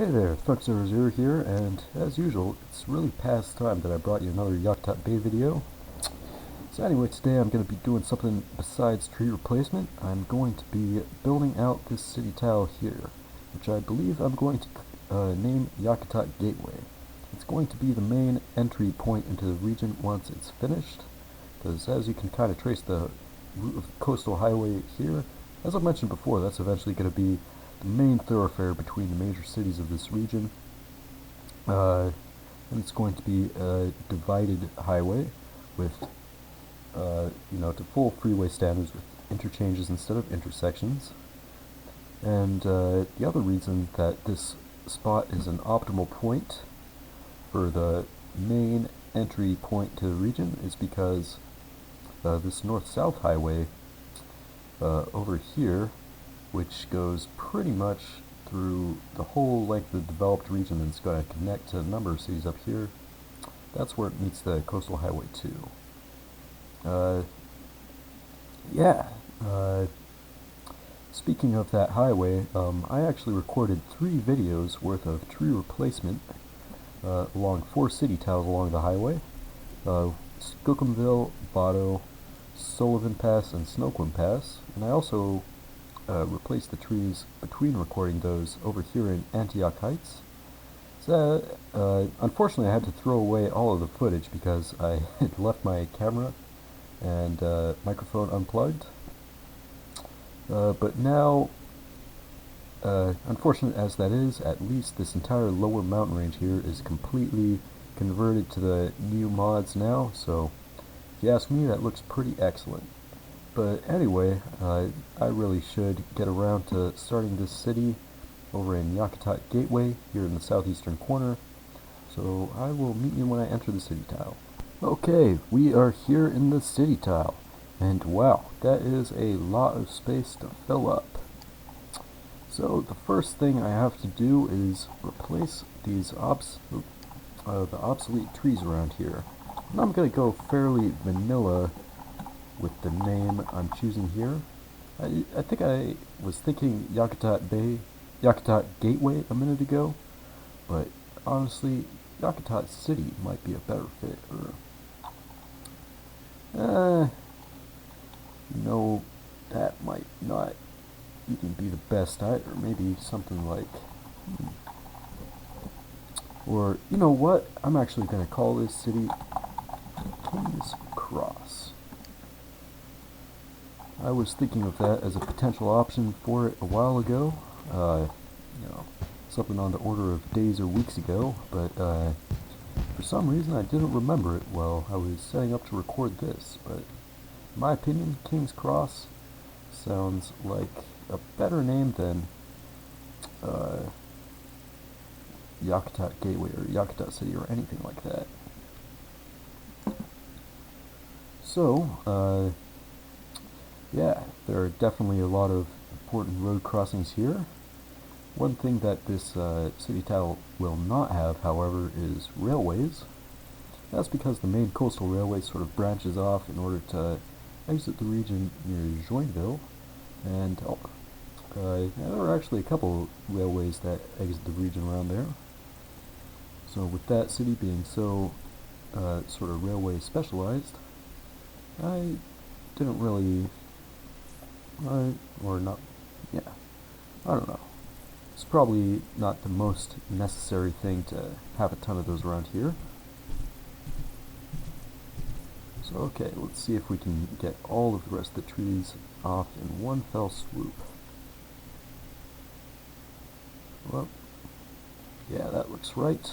Hey there, Thug00 here, and as usual, it's really past time that I brought you another Yakutat Bay video. So anyway, today I'm going to be doing something besides tree replacement. I'm going to be building out this city tile here, which I believe I'm going to name Yakutat Gateway. It's going to be the main entry point into the region once it's finished, because as you can kind of trace the route of the coastal highway here, as I mentioned before, that's eventually going to be the main thoroughfare between the major cities of this region. And it's going to be a divided highway with, to full freeway standards with interchanges instead of intersections. And the other reason that this spot is an optimal point for the main entry point to the region is because this north-south highway over here, which goes pretty much through the whole length of the developed region, and it's going to connect to a number of cities up here. That's where it meets the coastal highway too. Speaking of that highway, I actually recorded 3 videos worth of tree replacement along 4 city tiles along the highway. Skookumville, Botto, Sullivan Pass, and Snoqualm Pass, and I also replaced the trees between recording those over here in Antioch Heights. So, unfortunately I had to throw away all of the footage because I had left my camera and microphone unplugged. But now, unfortunate as that is, at least this entire lower mountain range here is completely converted to the new mods now, so if you ask me, that looks pretty excellent. But anyway, I really should get around to starting this city over in Yakutat Gateway here in the southeastern corner. So I will meet you when I enter the city tile. Okay, we are here in the city tile. And wow, that is a lot of space to fill up. So the first thing I have to do is replace these the obsolete trees around here. And I'm going to go fairly vanilla with the name I'm choosing here. I think I was thinking Yakutat Gateway a minute ago, but honestly, Yakutat City might be a better fit. That might not even be the best either. Maybe something like, or you know what? I'm actually going to call this city King's Cross. I was thinking of that as a potential option for it a while ago, something on the order of days or weeks ago, but for some reason I didn't remember it while I was setting up to record this. But in my opinion, King's Cross sounds like a better name than Yakutat Gateway or Yakutat City or anything like that. So, yeah, there are definitely a lot of important road crossings here. One thing that this city tile will not have, however, is railways. That's because the main coastal railway sort of branches off in order to exit the region near Joinville, and there are actually a couple railways that exit the region around there. So with that city being so sort of railway specialized, I didn't really I don't know. It's probably not the most necessary thing to have a ton of those around here. So okay, let's see if we can get all of the rest of the trees off in one fell swoop. Well, yeah, that looks right.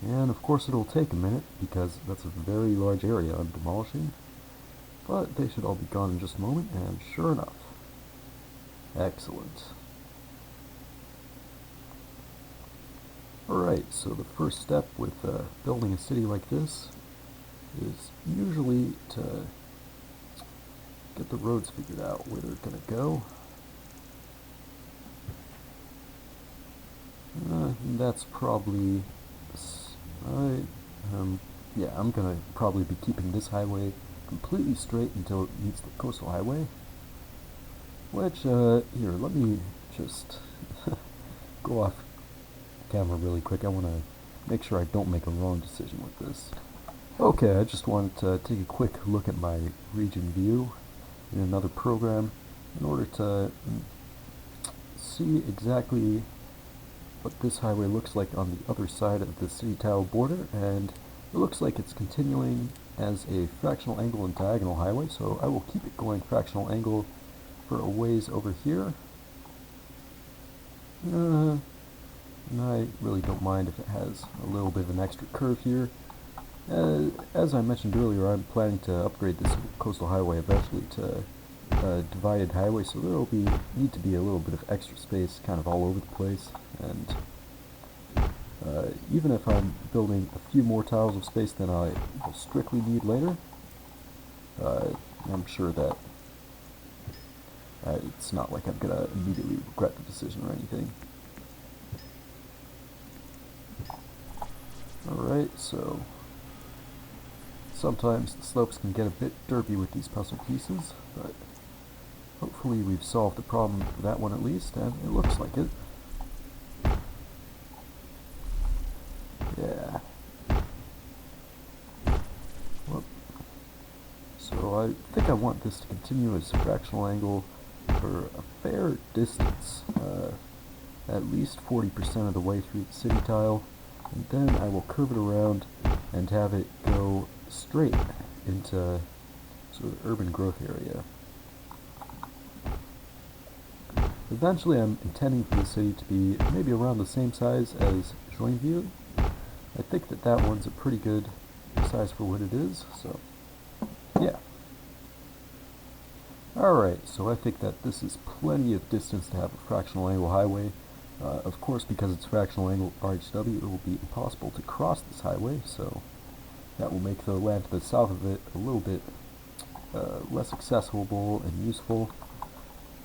And of course it'll take a minute because that's a very large area I'm demolishing. But they should all be gone in just a moment, and sure enough. Excellent. Alright, so the first step with building a city like this is usually to get the roads figured out where they're going to go. And that's probably... I'm going to probably be keeping this highway completely straight until it meets the coastal highway. Which, here, let me just go off camera really quick. I want to make sure I don't make a wrong decision with this. Okay, I just wanted to take a quick look at my region view in another program in order to see exactly what this highway looks like on the other side of the city tile border, and it looks like it's continuing as a fractional angle and diagonal highway, so I will keep it going fractional angle for a ways over here. And I really don't mind if it has a little bit of an extra curve here. As I mentioned earlier, I'm planning to upgrade this coastal highway eventually to a divided highway, so there will need to be a little bit of extra space kind of all over the place, and even if I'm building a few more tiles of space than I will strictly need later, I'm sure that it's not like I'm going to immediately regret the decision or anything. Alright, so sometimes the slopes can get a bit derpy with these puzzle pieces, but hopefully we've solved the problem for that one at least, and it looks like it. Yeah. Well, so I think I want this to continue as fractional angle for a fair distance, at least 40% of the way through the city tile, and then I will curve it around and have it go straight into sort of urban growth area. Eventually I'm intending for the city to be maybe around the same size as Joinville. I think that that one's a pretty good size for what it is, so yeah. Alright, so I think that this is plenty of distance to have a fractional angle highway. Of course, because it's fractional angle RHW, it will be impossible to cross this highway, so that will make the land to the south of it a little bit less accessible and useful,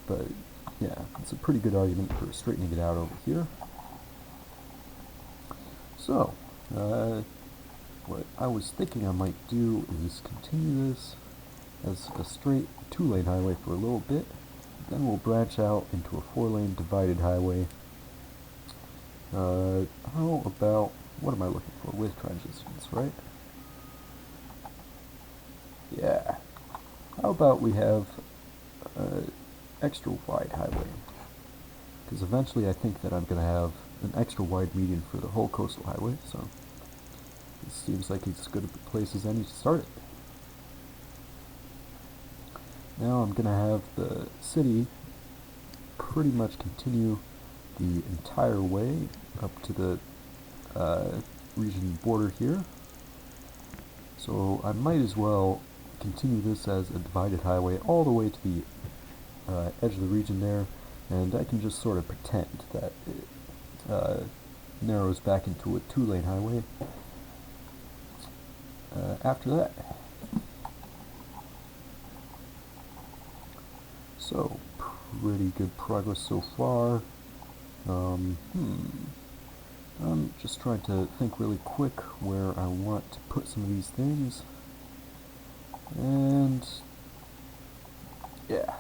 but yeah, it's a pretty good argument for straightening it out over here. So, what I was thinking I might do is continue this as a straight 2-lane highway for a little bit, then we'll branch out into a 4-lane divided highway. How about, what am I looking for? With transitions, right? Yeah. How about we have an extra wide highway? Because eventually I think that I'm going to have an extra wide median for the whole coastal highway, so this seems like it's as good a place as any to start it. Now I'm going to have the city pretty much continue the entire way up to the region border here. So I might as well continue this as a divided highway all the way to the edge of the region there, and I can just sort of pretend that it narrows back into a 2-lane highway after that. So, pretty good progress so far. I'm just trying to think really quick where I want to put some of these things. And yeah,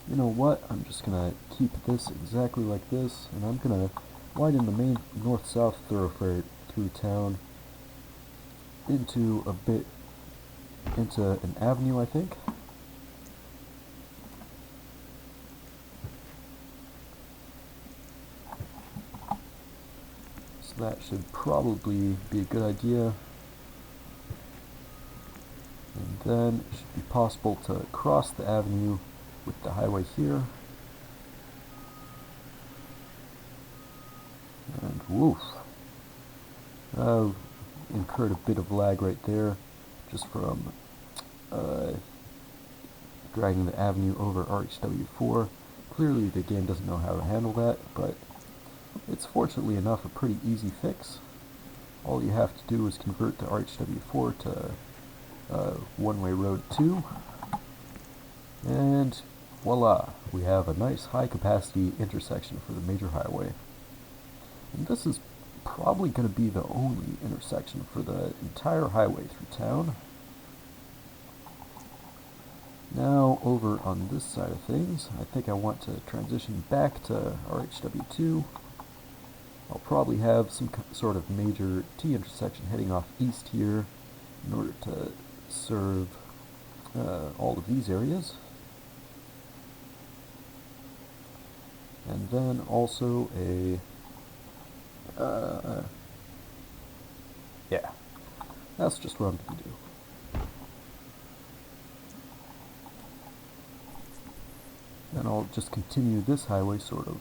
you know what? I'm just gonna keep this exactly like this, and I'm gonna widen the main north-south thoroughfare through town into an avenue, I think. That should probably be a good idea. And then it should be possible to cross the avenue with the highway here. And woof. Incurred a bit of lag right there, just from dragging the avenue over RHW4. Clearly the game doesn't know how to handle that, but it's fortunately enough a pretty easy fix. All you have to do is convert the RHW4 to one-way road 2, and voila, we have a nice high-capacity intersection for the major highway. And this is probably going to be the only intersection for the entire highway through town. Now, over on this side of things, I think I want to transition back to RHW2. I'll probably have some sort of major T intersection heading off east here in order to serve all of these areas. And then also yeah, that's just what I'm going to do. Then I'll just continue this highway sort of.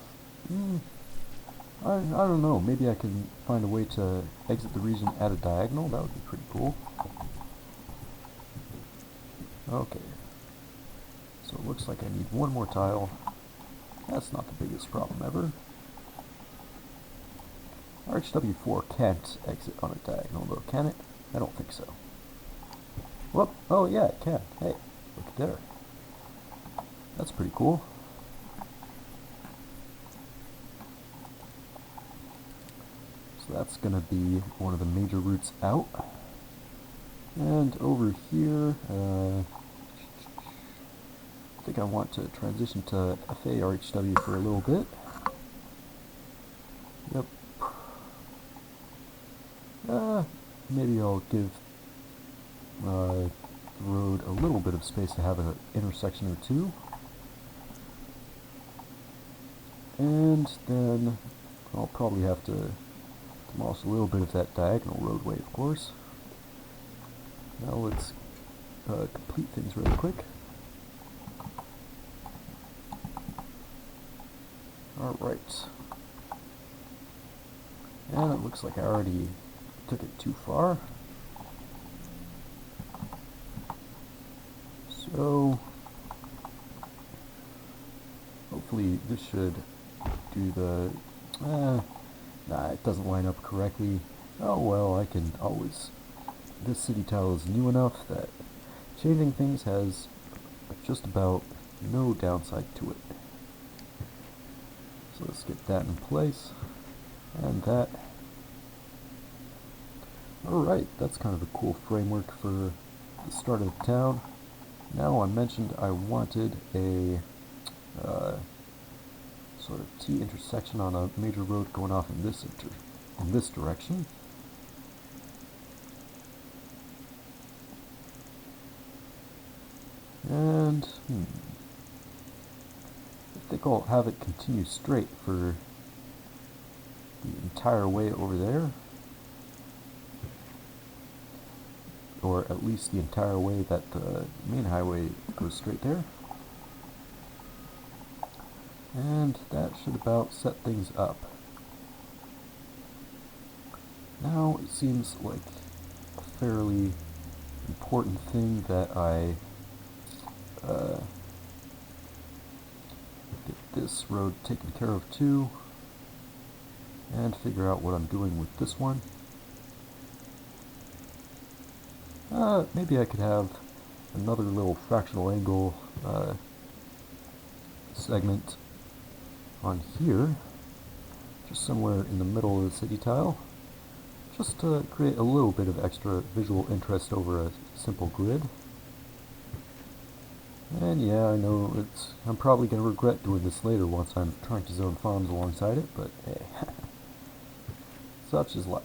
I don't know, maybe I can find a way to exit the region at a diagonal. That would be pretty cool. Okay, so it looks like I need one more tile. That's not the biggest problem ever. RHW4 can't exit on a diagonal though, can it? I don't think so. Whoop! Oh yeah, it can. Hey, look there. That's pretty cool. So that's going to be one of the major routes out. And over here, I think I want to transition to FARHW for a little bit. Yep. Maybe I'll give the road a little bit of space to have an intersection or two. And then I'll probably have to demolish a little bit of that diagonal roadway, of course. Now let's complete things really quick. Alright. And it looks like I already took it too far. So hopefully this should do the... nah, it doesn't line up correctly. Oh well, I can always... This city tile is new enough that changing things has just about no downside to it. So let's get that in place, and that. Alright, that's kind of a cool framework for the start of the town. Now I mentioned I wanted a sort of T intersection on a major road going off in this direction. And I think I'll have it continue straight for the entire way over there, or at least the entire way that the main highway goes straight there. And that should about set things up. Now it seems like a fairly important thing that I get this road taken care of too, and figure out what I'm doing with this one. Maybe I could have another little fractional angle segment on here, just somewhere in the middle of the city tile, just to create a little bit of extra visual interest over a simple grid. And yeah, I know I'm probably going to regret doing this later once I'm trying to zone farms alongside it, but hey, such is life.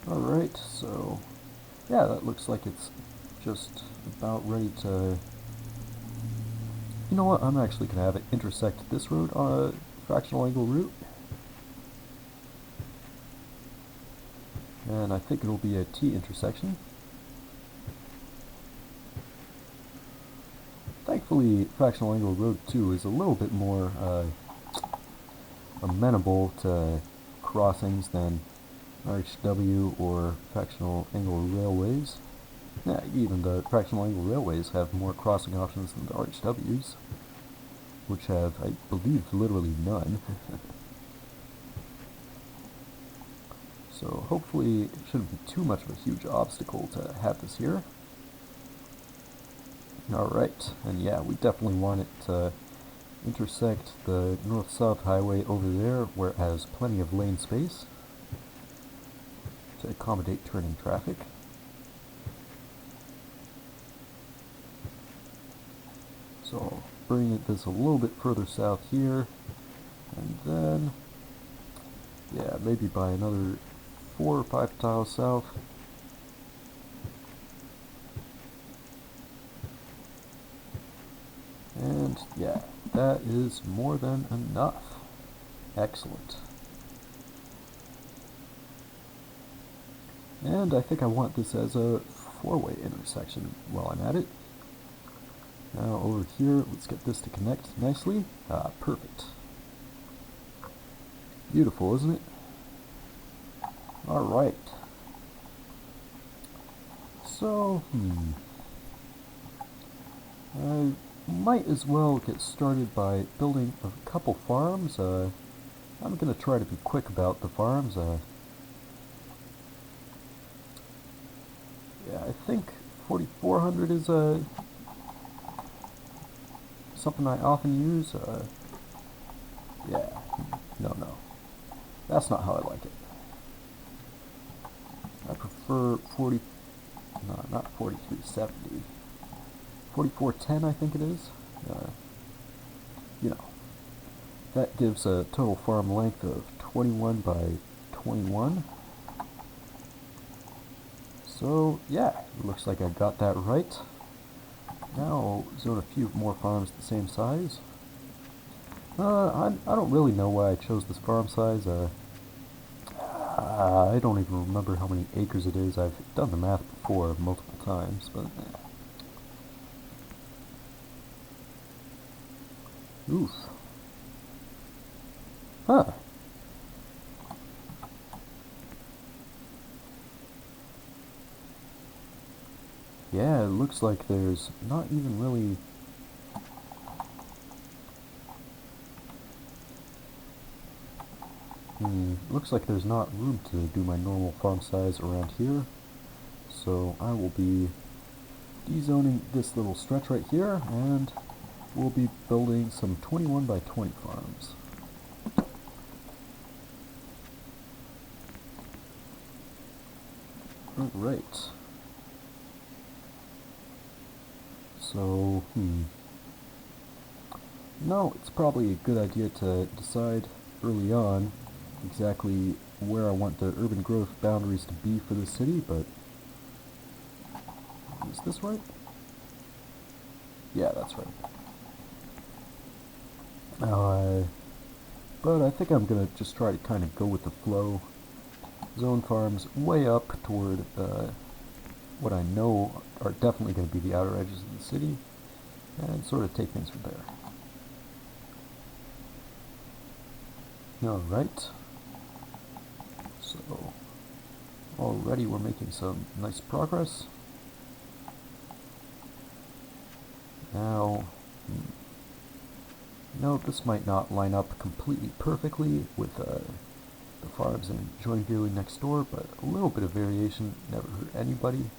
Alright, so yeah, that looks like it's just about ready to... You know what, I'm actually going to have it intersect this road on a fractional angle route. And I think it'll be a T intersection. Thankfully, fractional angle road 2 is a little bit more amenable to crossings than RHW or fractional angle railways. Yeah, even the fractional angle railways have more crossing options than the RHWs, which have, I believe, literally none. So hopefully it shouldn't be too much of a huge obstacle to have this here. Alright, and yeah, we definitely want it to intersect the north-south highway over there where it has plenty of lane space to accommodate turning traffic. So I'll bring this a little bit further south here, and then, yeah, maybe by another 4 or 5 tiles south. And yeah, that is more than enough. Excellent. And I think I want this as a 4-way intersection while I'm at it. Now over here, let's get this to connect nicely. Ah, perfect. Beautiful, isn't it? Alright. So, I might as well get started by building a couple farms. I'm going to try to be quick about the farms. Yeah, I think 4400 is something I often use. Yeah, no. That's not how I like it. I prefer 40, no, not 4370. 4410, I think it is. You know, that gives a total farm length of 21 by 21. So, yeah, it looks like I got that right. Now I'll zone a few more farms the same size. I don't really know why I chose this farm size. I don't even remember how many acres it is. I've done the math before multiple times, but oof. Huh. Yeah, it looks like there's not even really... looks like there's not room to do my normal farm size around here. So I will be dezoning this little stretch right here, and we'll be building some 21 by 20 farms. Alright. So, no, it's probably a good idea to decide early on exactly where I want the urban growth boundaries to be for the city, but is this right? Yeah, that's right. But I think I'm going to just try to kind of go with the flow. Zone farms way up toward what I know are definitely going to be the outer edges of the city, and sort of take things from there. Alright. So, already we're making some nice progress. Now, no, this might not line up completely perfectly with the farms in Joinville next door, but a little bit of variation never hurt anybody.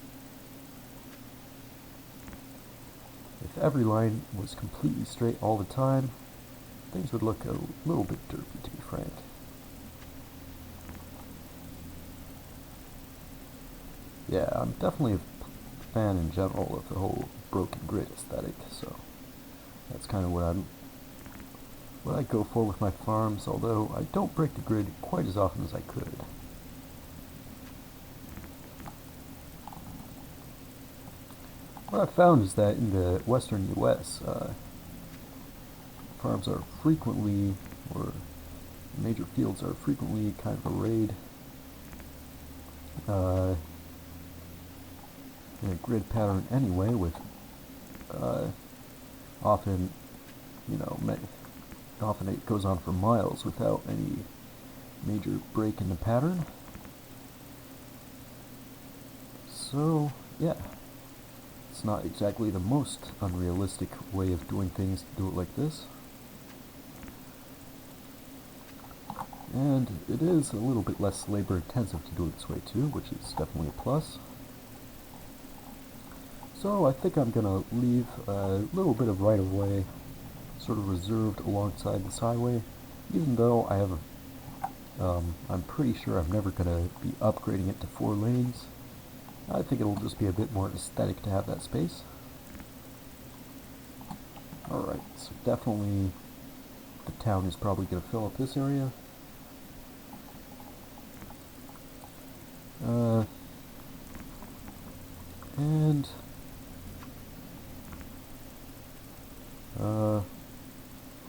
If every line was completely straight all the time, things would look a little bit derpy, to be frank. Yeah, I'm definitely a fan in general of the whole broken grid aesthetic, so that's kind of what I go for with my farms, although I don't break the grid quite as often as I could. What I've found is that in the western US, farms are frequently, or major fields are frequently kind of arrayed in a grid pattern anyway, with often, often it goes on for miles without any major break in the pattern. So, yeah, it's not exactly the most unrealistic way of doing things to do it like this. And it is a little bit less labor intensive to do it this way too, which is definitely a plus. So I think I'm going to leave a little bit of right-of-way sort of reserved alongside this highway, even though I have I'm pretty sure I'm never going to be upgrading it to 4 lanes. I think it'll just be a bit more aesthetic to have that space. So definitely the town is probably going to fill up this area. And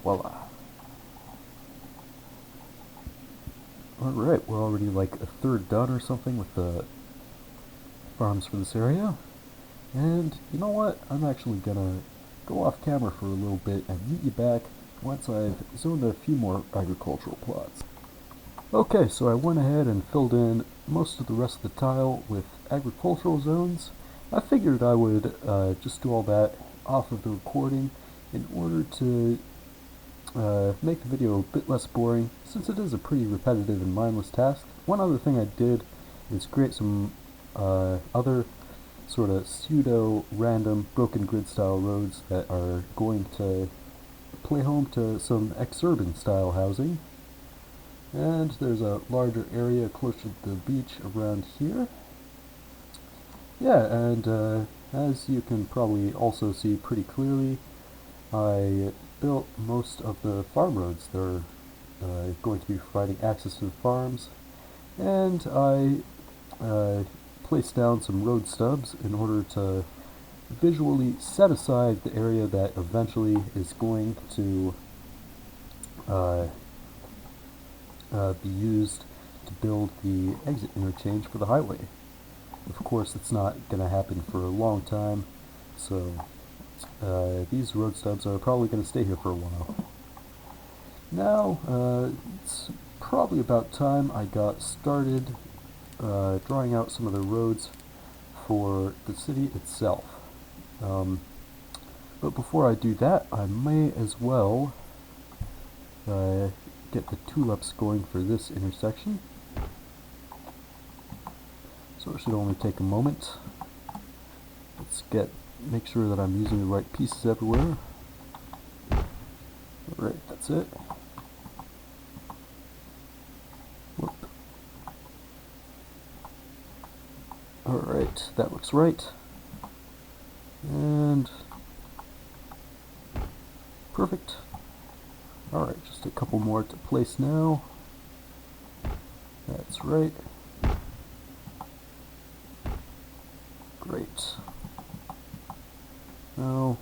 voila. Alright, we're already like a third done or something with the farms for this area. And you know what? I'm actually gonna go off camera for a little bit and meet you back once I've zoned a few more agricultural plots. Okay, so I went ahead and filled in most of the rest of the tile with agricultural zones. I figured I would just do all that off of the recording in order to make the video a bit less boring, since it is a pretty repetitive and mindless task. One other thing I did is create some other sort of pseudo-random broken grid style roads that are going to play home to some exurban style housing. And there's a larger area closer to the beach around here. Yeah, and as you can probably also see pretty clearly, I built most of the farm roads that are going to be providing access to the farms, and I placed down some road stubs in order to visually set aside the area that eventually is going to be used to build the exit interchange for the highway. Of course, it's not going to happen for a long time, so these road stubs are probably going to stay here for a while. Now, it's probably about time I got started drawing out some of the roads for the city itself. But before I do that, I may as well get the tulips going for this intersection. So it should only take a moment. Let's make sure that I'm using the right pieces everywhere. Alright, that's it. Whoop. Alright, that looks right. And perfect. Alright, just a couple more to place now. That's right. Great. Now,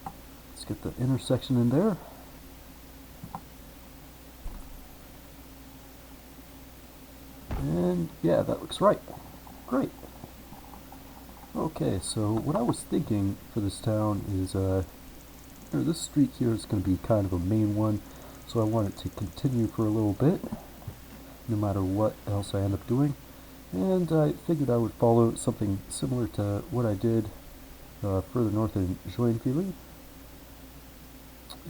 let's get the intersection in there. And yeah, that looks right. Great. Okay, so what I was thinking for this town is, this street here is going to be kind of a main one, so I want it to continue for a little bit, no matter what else I end up doing. And I figured I would follow something similar to what I did further north in Joinville,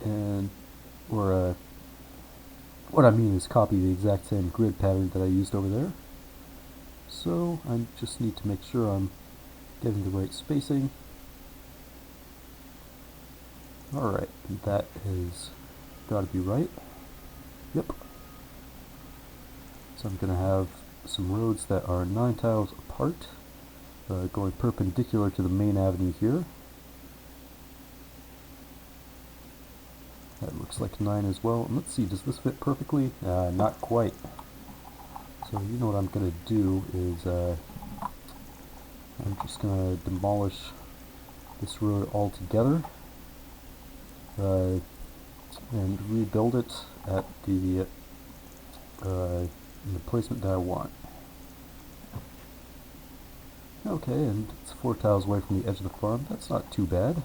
and what I mean is copy the exact same grid pattern that I used over there. So I just need to make sure I'm getting the right spacing. Alright, that has got to be right. Yep. So I'm going to have some roads that are 9 tiles apart, going perpendicular to the main avenue here. That looks like 9 as well. And let's see, does this fit perfectly? Not quite. So you know what I'm going to do is I'm just going to demolish this road altogether and rebuild it at the in the placement that I want. Okay, and it's 4 tiles away from the edge of the farm. That's not too bad.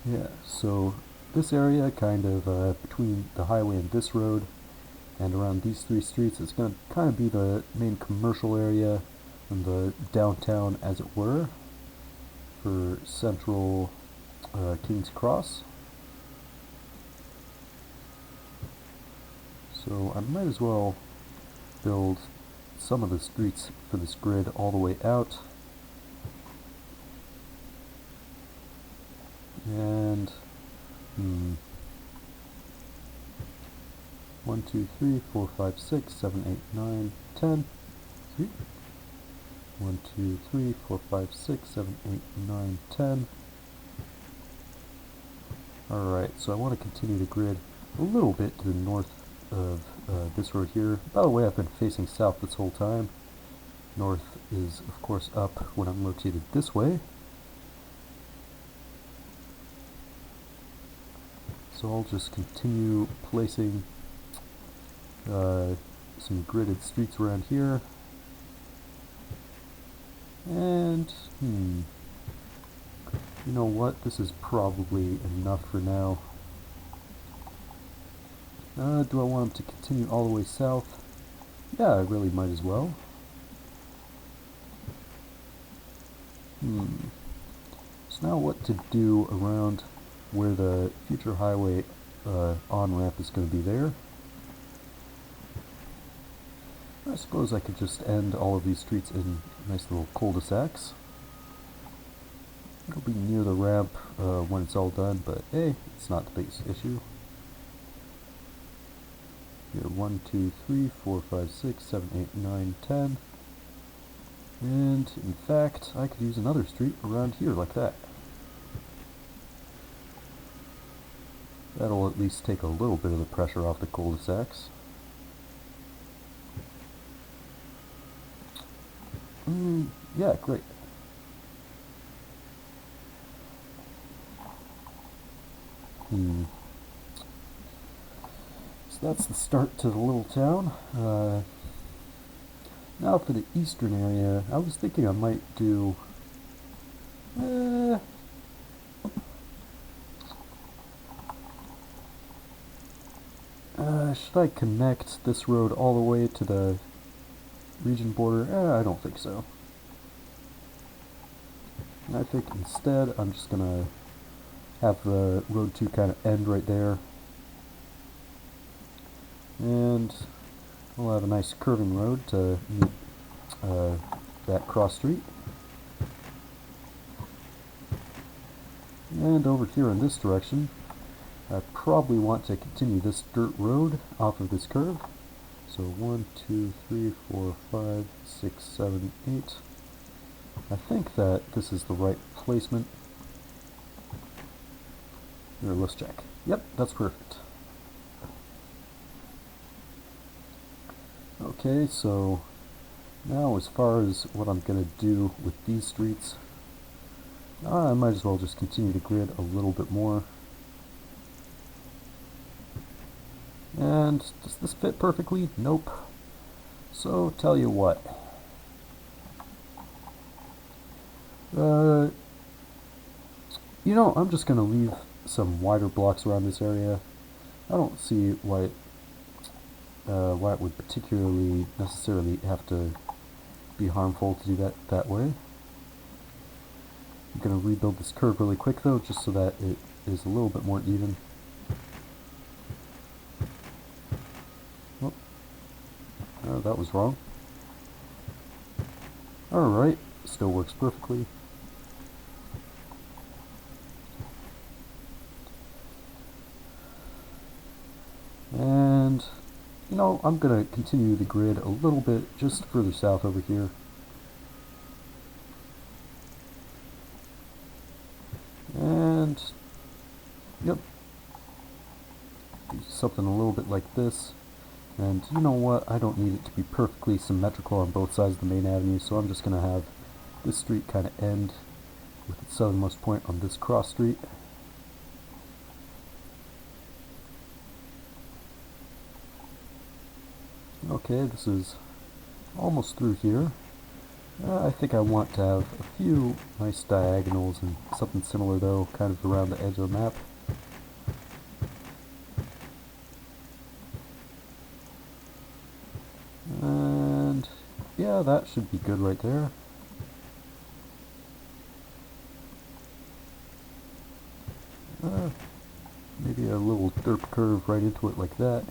Yeah, so this area kind of between the highway and this road and around these 3 streets is going to kind of be the main commercial area and the downtown, as it were, for central King's Cross. So I might as well build some of the streets for this grid all the way out. And 1, 2, 3, 4, 5, 6, 7, 8, 9, 10. See? 1, 2, 3, 4, 5, 6, 7, 8, 9, 10. Alright, so I want to continue the grid a little bit to the north of this road here. By the way, I've been facing south this whole time. North is, of course, up when I'm rotated this way. So I'll just continue placing some gridded streets around here. And, you know what? This is probably enough for now. Do I want them to continue all the way south? Yeah, I really might as well. So now what to do around where the future highway on-ramp is going to be there. I suppose I could just end all of these streets in nice little cul-de-sacs. It'll be near the ramp when it's all done, but hey, it's not the biggest issue. Here, 1, 2, 3, 4, 5, 6, 7, 8, 9, 10. And, in fact, I could use another street around here like that. That'll at least take a little bit of the pressure off the cul-de-sacs. Yeah, great. So that's the start to the little town. Now for the eastern area, I was thinking I might do... should I connect this road all the way to the region border? I don't think so. I think instead I'm just gonna have the road 2 kind of end right there. And we'll have a nice curving road to meet that cross street. And over here in this direction, I probably want to continue this dirt road off of this curve. So 1, 2, 3, 4, 5, 6, 7, 8. I think that this is the right placement. Here, let's check. Yep, that's perfect. Okay, so now as far as what I'm going to do with these streets, I might as well just continue to grid a little bit more. And does this fit perfectly? Nope. So tell you what. You know, I'm just going to leave some wider blocks around this area. I don't see why it would particularly necessarily have to be harmful to do that way. I'm going to rebuild this curve really quick though, just so that it is a little bit more even. Oh, that was wrong. Alright, still works perfectly. And, you know, I'm going to continue the grid a little bit just further south over here. And, yep, do something a little bit like this. And you know what, I don't need it to be perfectly symmetrical on both sides of the main avenue, so I'm just going to have this street kind of end with its southernmost point on this cross street. Okay, this is almost through here. I think I want to have a few nice diagonals and something similar though, kind of around the edge of the map. And yeah, that should be good right there. Maybe a little derp curve right into it like that.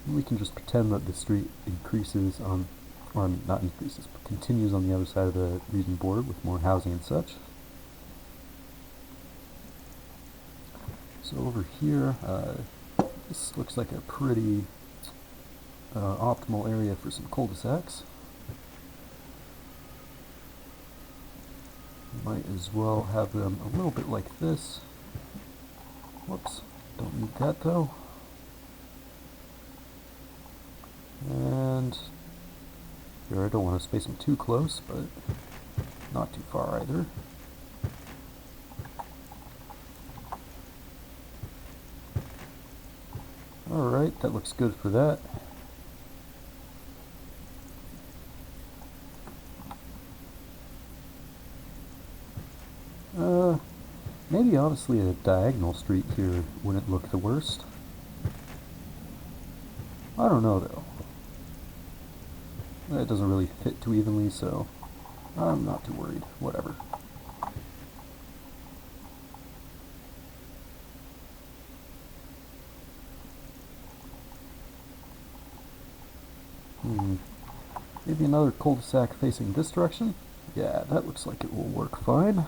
And we can just pretend that the street increases on, or not increases, but continues on the other side of the region border with more housing and such. So over here, this looks like a pretty optimal area for some cul-de-sacs. Might as well have them a little bit like this. Whoops, don't need that though. And here I don't want to space them too close, but not too far either. Alright, that looks good for that. Maybe honestly a diagonal street here wouldn't look the worst. I don't know though. It doesn't really fit too evenly, so I'm not too worried. Whatever. Maybe another cul-de-sac facing this direction? Yeah, that looks like it will work fine.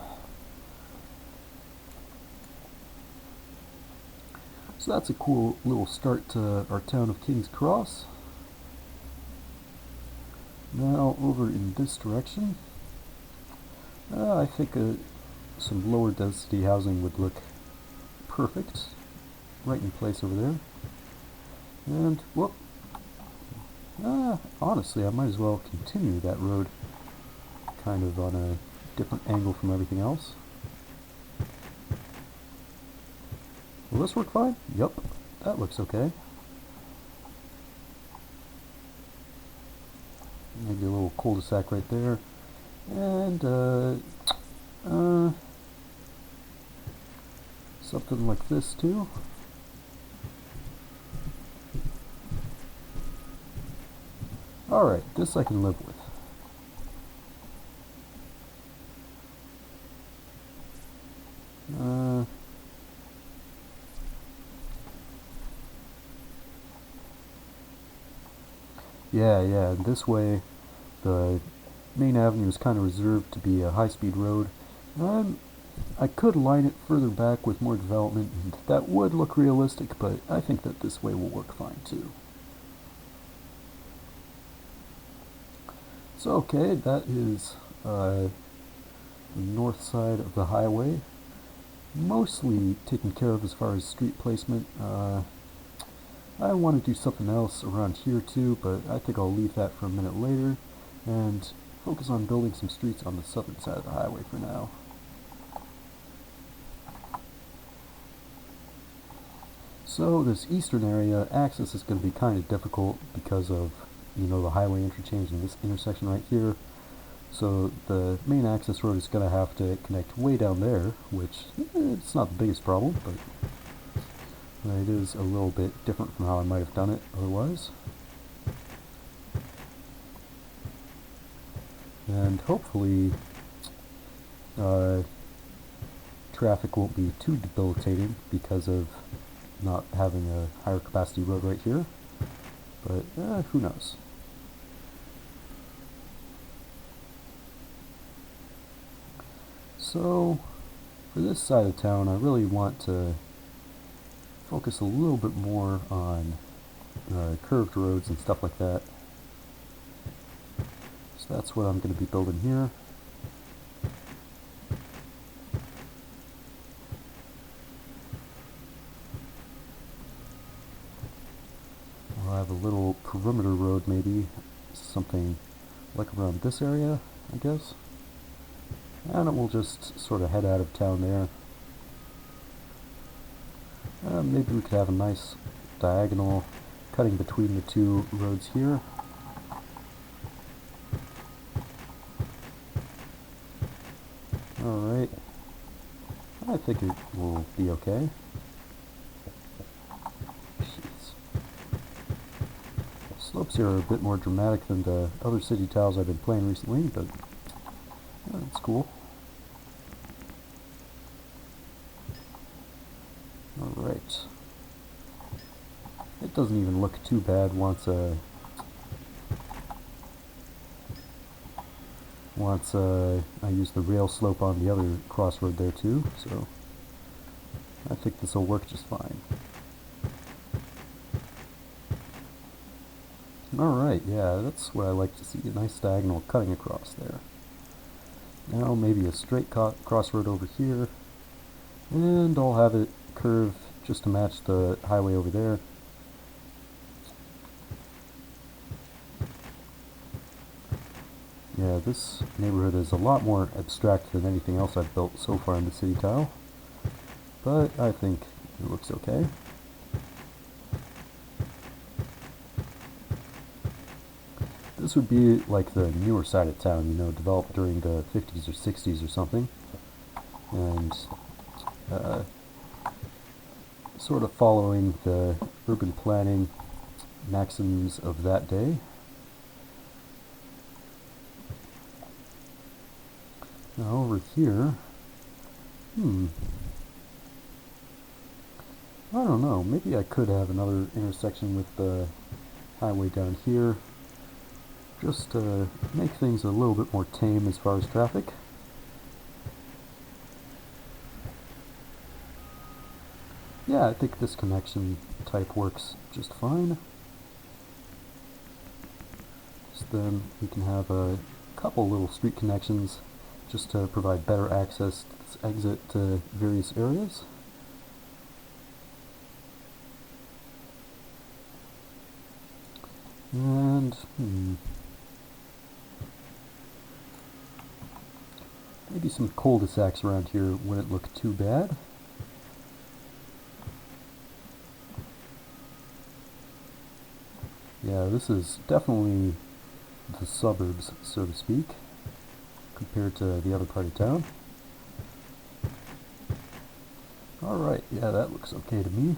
So that's a cool little start to our town of King's Cross. Now over in this direction, I think some lower density housing would look perfect. Right in place over there. And, whoop. Honestly, I might as well continue that road kind of on a different angle from everything else. Will this work fine? Yup, that looks okay. Maybe a little cul-de-sac right there. And, something like this too. Alright, this I can live with. Yeah, and this way the main avenue is kind of reserved to be a high-speed road. I could line it further back with more development, and that would look realistic, but I think that this way will work fine too. So okay, that is the north side of the highway, mostly taken care of as far as street placement. I want to do something else around here too, but I think I'll leave that for a minute later and focus on building some streets on the southern side of the highway for now. So this eastern area, access is going to be kind of difficult because of, the highway interchange in this intersection right here. So the main access road is going to have to connect way down there, which it's not the biggest problem, but it is a little bit different from how I might have done it otherwise. And hopefully traffic won't be too debilitating because of not having a higher capacity road right here. But who knows. So for this side of town, I really want to focus a little bit more on curved roads and stuff like that. So that's what I'm going to be building here. I'll have a little perimeter road, maybe something like around this area, I guess. And it will just sort of head out of town there. Maybe we could have a nice diagonal cutting between the two roads here. Alright, I think it will be okay. Jeez. Slopes here are a bit more dramatic than the other city tiles I've been playing recently, but that's cool. Alright. It doesn't even look too bad once I use the rail slope on the other crossroad there too, so I think this will work just fine. Alright, yeah, that's what I like to see, a nice diagonal cutting across there. Now maybe a straight crossroad over here, and I'll have it curve just to match the highway over there. Yeah, this neighborhood is a lot more abstract than anything else I've built so far in the city tile, but I think it looks okay. This would be like the newer side of town, you know, developed during the 50s or 60s or something, and sort of following the urban planning maxims of that day. Now over here, I don't know, maybe I could have another intersection with the highway down here, just to make things a little bit more tame as far as traffic. Yeah, I think this connection type works just fine. So then we can have a couple little street connections just to provide better access to this exit to various areas. And maybe some cul-de-sacs around here wouldn't look too bad. Yeah, this is definitely the suburbs, so to speak, compared to the other part of town. Alright, yeah, that looks okay to me.